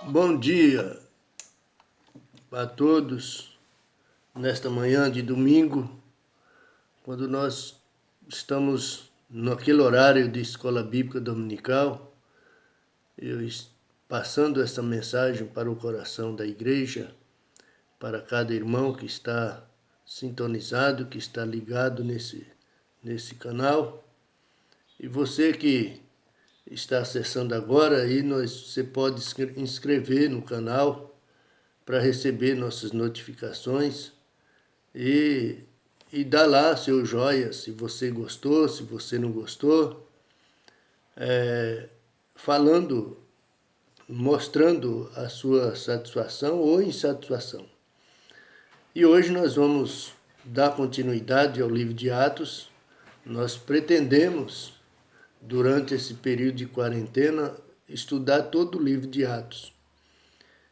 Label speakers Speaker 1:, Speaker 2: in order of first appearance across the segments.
Speaker 1: Bom dia a todos nesta manhã de domingo, quando nós estamos naquele horário de escola bíblica dominical, eu passando essa mensagem para o coração da igreja, para cada irmão que está sintonizado, que está ligado nesse canal, e você que está acessando agora, aí você pode inscrever no canal para receber nossas notificações e, dar lá seu joia, se você gostou, se você não gostou, falando, mostrando a sua satisfação ou insatisfação. E hoje nós vamos dar continuidade ao livro de Atos. Nós pretendemos, durante esse período de quarentena, estudar todo o livro de Atos.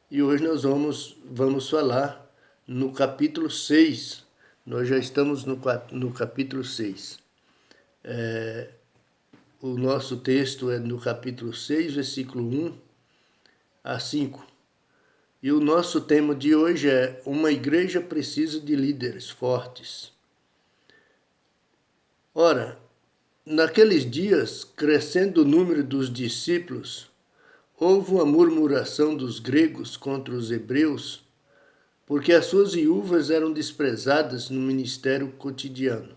Speaker 1: E hoje nós vamos falar no capítulo 6. Nós já estamos no capítulo 6. O nosso texto é no capítulo 6, versículo 1 a 5. E o nosso tema de hoje é: uma igreja precisa de líderes fortes. Ora, naqueles dias, crescendo o número dos discípulos, houve uma murmuração dos gregos contra os hebreus, porque as suas viúvas eram desprezadas no ministério cotidiano.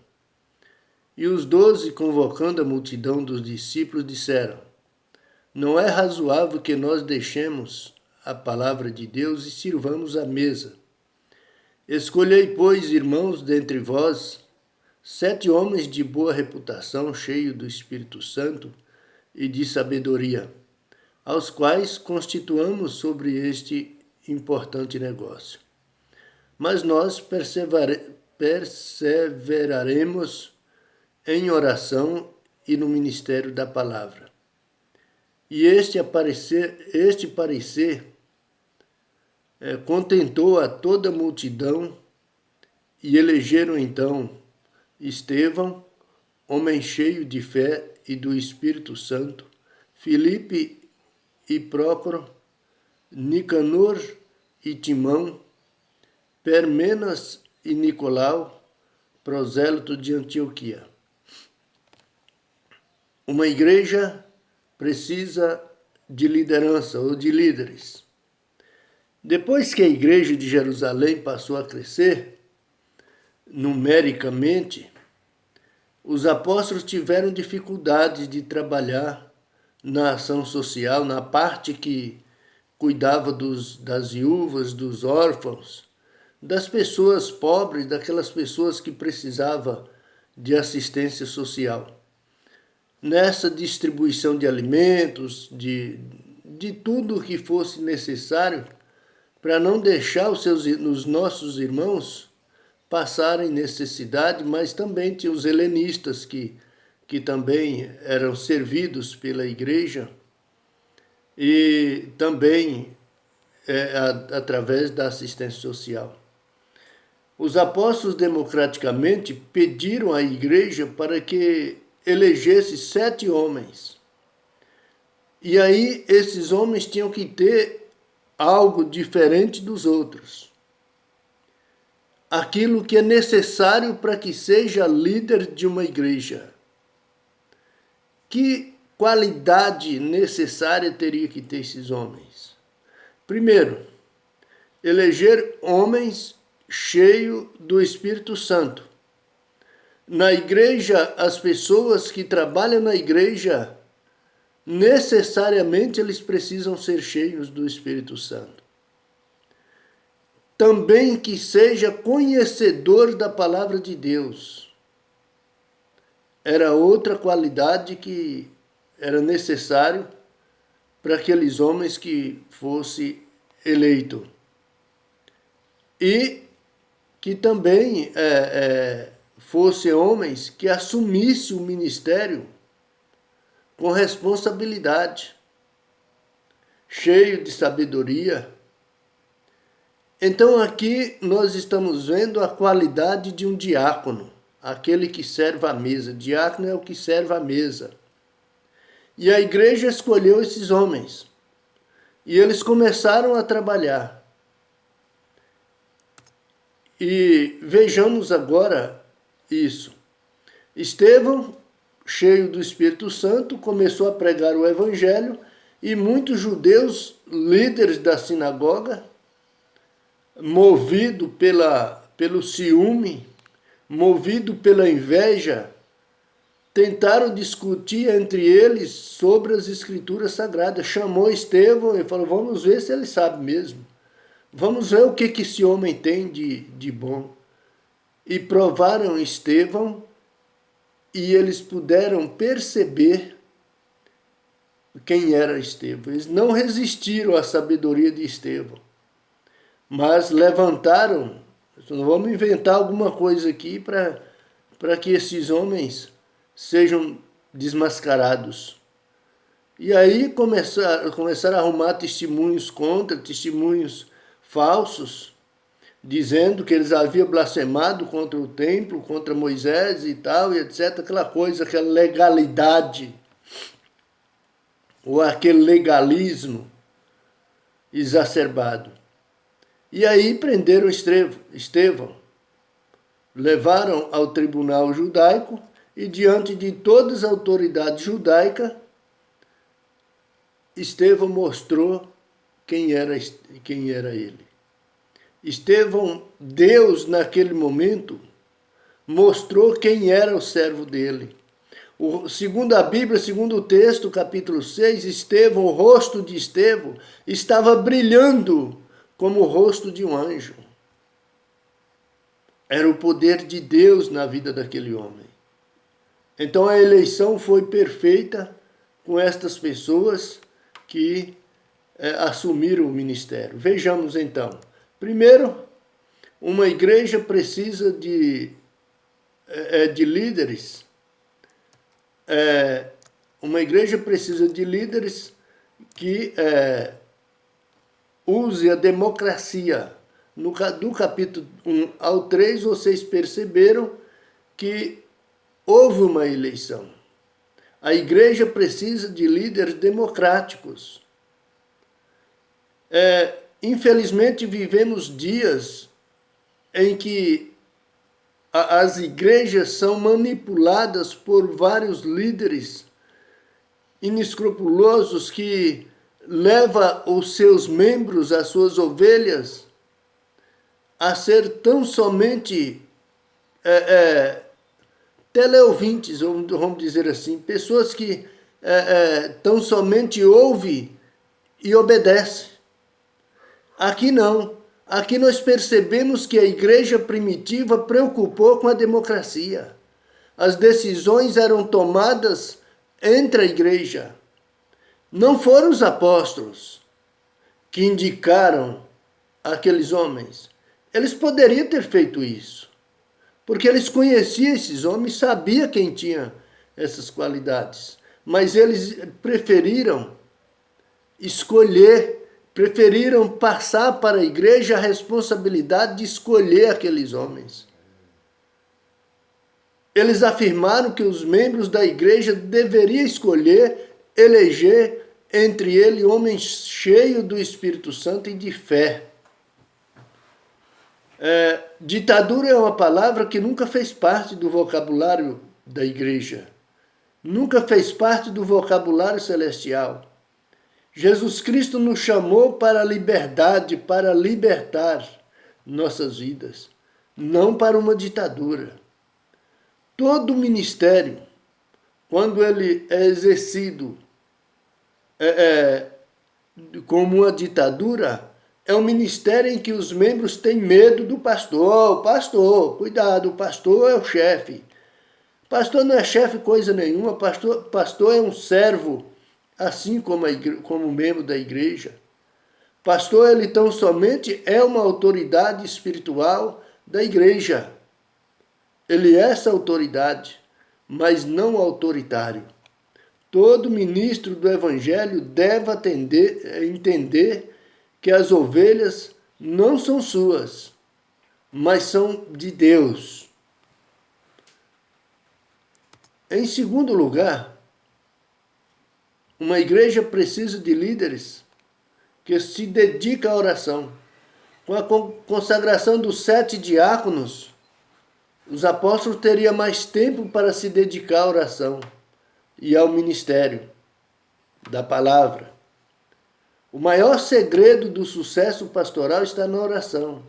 Speaker 1: E os 12, convocando a multidão dos discípulos, disseram: não é razoável que nós deixemos a palavra de Deus e sirvamos à mesa. Escolhei, pois, irmãos, dentre vós, 7 homens de boa reputação, cheios do Espírito Santo e de sabedoria, aos quais constituamos sobre este importante negócio. Mas nós perseveraremos em oração e no ministério da palavra. E este parecer contentou a toda a multidão, e elegeram então Estevão, homem cheio de fé e do Espírito Santo, Filipe e Prócoro, Nicanor e Timão, Permenas e Nicolau, prosélito de Antioquia. Uma igreja precisa de liderança ou de líderes. Depois que a igreja de Jerusalém passou a crescer numericamente, os apóstolos tiveram dificuldades de trabalhar na ação social, na parte que cuidava das viúvas, dos órfãos, das pessoas pobres, daquelas pessoas que precisavam de assistência social. Nessa distribuição de alimentos, de tudo o que fosse necessário para não deixar os nossos irmãos passarem necessidade, mas também tinha os helenistas que também eram servidos pela igreja e também através da assistência social. Os apóstolos democraticamente pediram à igreja para que elegesse 7 homens. E aí esses homens tinham que ter algo diferente dos outros. Aquilo que é necessário para que seja líder de uma igreja. Que qualidade necessária teria que ter esses homens? Primeiro, eleger homens cheios do Espírito Santo. Na igreja, as pessoas que trabalham na igreja, necessariamente eles precisam ser cheios do Espírito Santo. Também que seja conhecedor da palavra de Deus. Era outra qualidade que era necessário para aqueles homens que fosse eleito. E que também fossem homens que assumissem o ministério com responsabilidade, cheio de sabedoria. Então aqui nós estamos vendo a qualidade de um diácono, aquele que serve à mesa. Diácono é o que serve à mesa. E a igreja escolheu esses homens. E eles começaram a trabalhar. E vejamos agora isso. Estevão, cheio do Espírito Santo, começou a pregar o evangelho e muitos judeus, líderes da sinagoga, movido pelo ciúme, movido pela inveja, tentaram discutir entre eles sobre as escrituras sagradas. Chamou Estevão e falou, vamos ver se ele sabe mesmo. Vamos ver o que esse homem tem de bom. E provaram Estevão e eles puderam perceber quem era Estevão. Eles não resistiram à sabedoria de Estevão, mas levantaram, vamos inventar alguma coisa aqui para que esses homens sejam desmascarados. E aí começaram a arrumar testemunhos testemunhos falsos, dizendo que eles haviam blasfemado contra o templo, contra Moisés e tal, e etc. Aquela coisa, aquela legalidade, ou aquele legalismo exacerbado. E aí prenderam Estevão, levaram ao tribunal judaico e diante de todas as autoridades judaicas, Estevão mostrou quem era ele. Estevão, Deus naquele momento, mostrou quem era o servo dele. Segundo a Bíblia, segundo o texto, capítulo 6, Estevão, o rosto de Estevão estava brilhando como o rosto de um anjo. Era o poder de Deus na vida daquele homem. Então a eleição foi perfeita com estas pessoas que assumiram o ministério. Vejamos então. Primeiro, uma igreja precisa de líderes. Uma igreja precisa de líderes que use a democracia. Do capítulo 1 ao 3, vocês perceberam que houve uma eleição. A igreja precisa de líderes democráticos. Infelizmente, vivemos dias em que as igrejas são manipuladas por vários líderes inescrupulosos que levam os seus membros, as suas ovelhas, a ser tão somente teleouvintes, vamos dizer assim, pessoas que tão somente ouvem e obedecem. Aqui não. Aqui nós percebemos que a igreja primitiva preocupou com a democracia. As decisões eram tomadas entre a igreja. Não foram os apóstolos que indicaram aqueles homens. Eles poderiam ter feito isso, porque eles conheciam esses homens, sabiam quem tinha essas qualidades. Mas eles preferiram preferiram passar para a igreja a responsabilidade de escolher aqueles homens. Eles afirmaram que os membros da igreja deveriam eleger entre eles homens cheios do Espírito Santo e de fé. Ditadura é uma palavra que nunca fez parte do vocabulário da igreja. Nunca fez parte do vocabulário celestial. Jesus Cristo nos chamou para a liberdade, para libertar nossas vidas, não para uma ditadura. Todo ministério, quando ele é exercido como uma ditadura, é um ministério em que os membros têm medo do pastor. Pastor, cuidado, o pastor é o chefe. Pastor não é chefe coisa nenhuma, pastor é um servo, assim como membro da igreja. Pastor, ele tão somente é uma autoridade espiritual da igreja. Ele é essa autoridade, mas não autoritário. Todo ministro do evangelho deve entender que as ovelhas não são suas, mas são de Deus. Em segundo lugar, uma igreja precisa de líderes que se dedica à oração. Com a consagração dos 7 diáconos, os apóstolos teriam mais tempo para se dedicar à oração e ao ministério da palavra. O maior segredo do sucesso pastoral está na oração.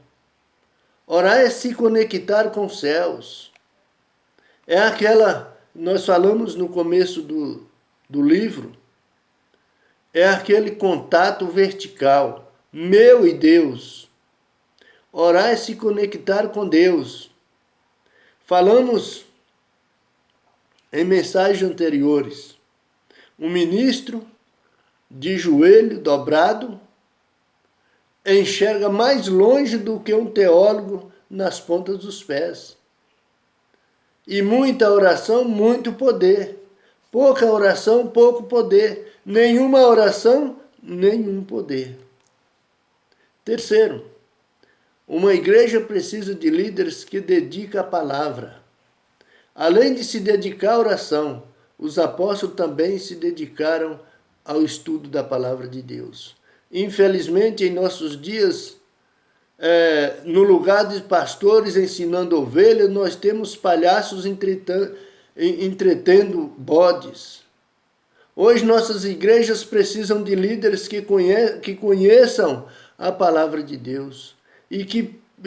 Speaker 1: Orar é se conectar com os céus. É aquela, nós falamos no começo do livro, é aquele contato vertical, meu e Deus. Orar é se conectar com Deus. Falamos em mensagens anteriores. Um ministro de joelho dobrado enxerga mais longe do que um teólogo nas pontas dos pés. E muita oração, muito poder. Pouca oração, pouco poder. Nenhuma oração, nenhum poder. Terceiro, uma igreja precisa de líderes que dedicam a palavra. Além de se dedicar à oração, os apóstolos também se dedicaram ao estudo da palavra de Deus. Infelizmente, em nossos dias, no lugar de pastores ensinando ovelhas, nós temos palhaços entretendo bodes. Hoje nossas igrejas precisam de líderes que conheçam a palavra de Deus. E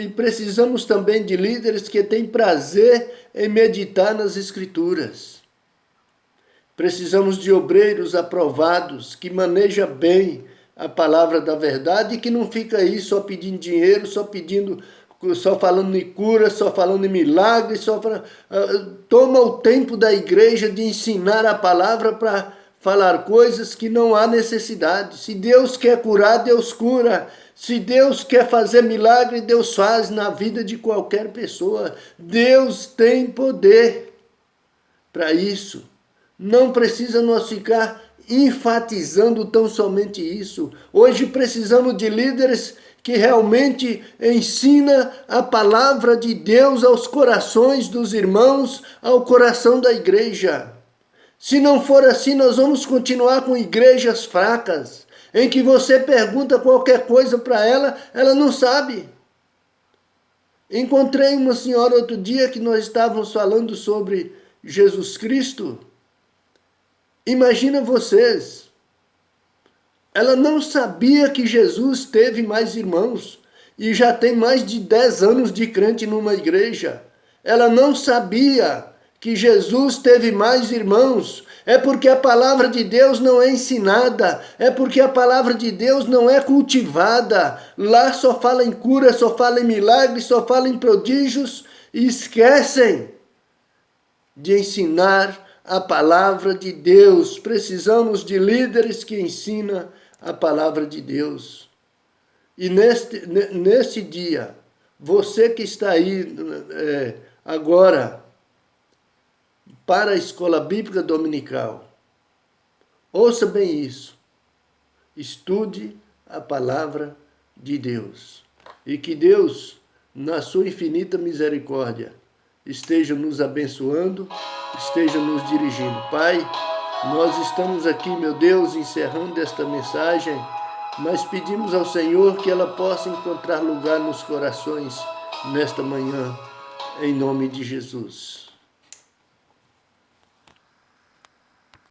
Speaker 1: precisamos também de líderes que têm prazer em meditar nas Escrituras. Precisamos de obreiros aprovados, que manejam bem a palavra da verdade e que não fica aí só pedindo dinheiro, só falando em cura, só falando em milagre, toma o tempo da igreja de ensinar a palavra para falar coisas que não há necessidade. Se Deus quer curar, Deus cura. Se Deus quer fazer milagre, Deus faz na vida de qualquer pessoa. Deus tem poder para isso. Não precisa nós ficar enfatizando tão somente isso. Hoje precisamos de líderes que realmente ensinam a palavra de Deus aos corações dos irmãos, ao coração da igreja. Se não for assim, nós vamos continuar com igrejas fracas, em que você pergunta qualquer coisa para ela, ela não sabe. Encontrei uma senhora outro dia que nós estávamos falando sobre Jesus Cristo. Imagina vocês, ela não sabia que Jesus teve mais irmãos e já tem mais de 10 anos de crente numa igreja. Ela não sabia que Jesus teve mais irmãos. É porque a palavra de Deus não é ensinada, é porque a palavra de Deus não é cultivada. Lá só fala em cura, só fala em milagres, só fala em prodígios e esquecem de ensinar a palavra de Deus. Precisamos de líderes que ensinam a palavra de Deus. E neste dia, você que está aí agora para a escola bíblica dominical, ouça bem isso. Estude a palavra de Deus. E que Deus, na sua infinita misericórdia, esteja nos abençoando, esteja nos dirigindo. Pai, nós estamos aqui, meu Deus, encerrando esta mensagem, mas pedimos ao Senhor que ela possa encontrar lugar nos corações nesta manhã, em nome de Jesus.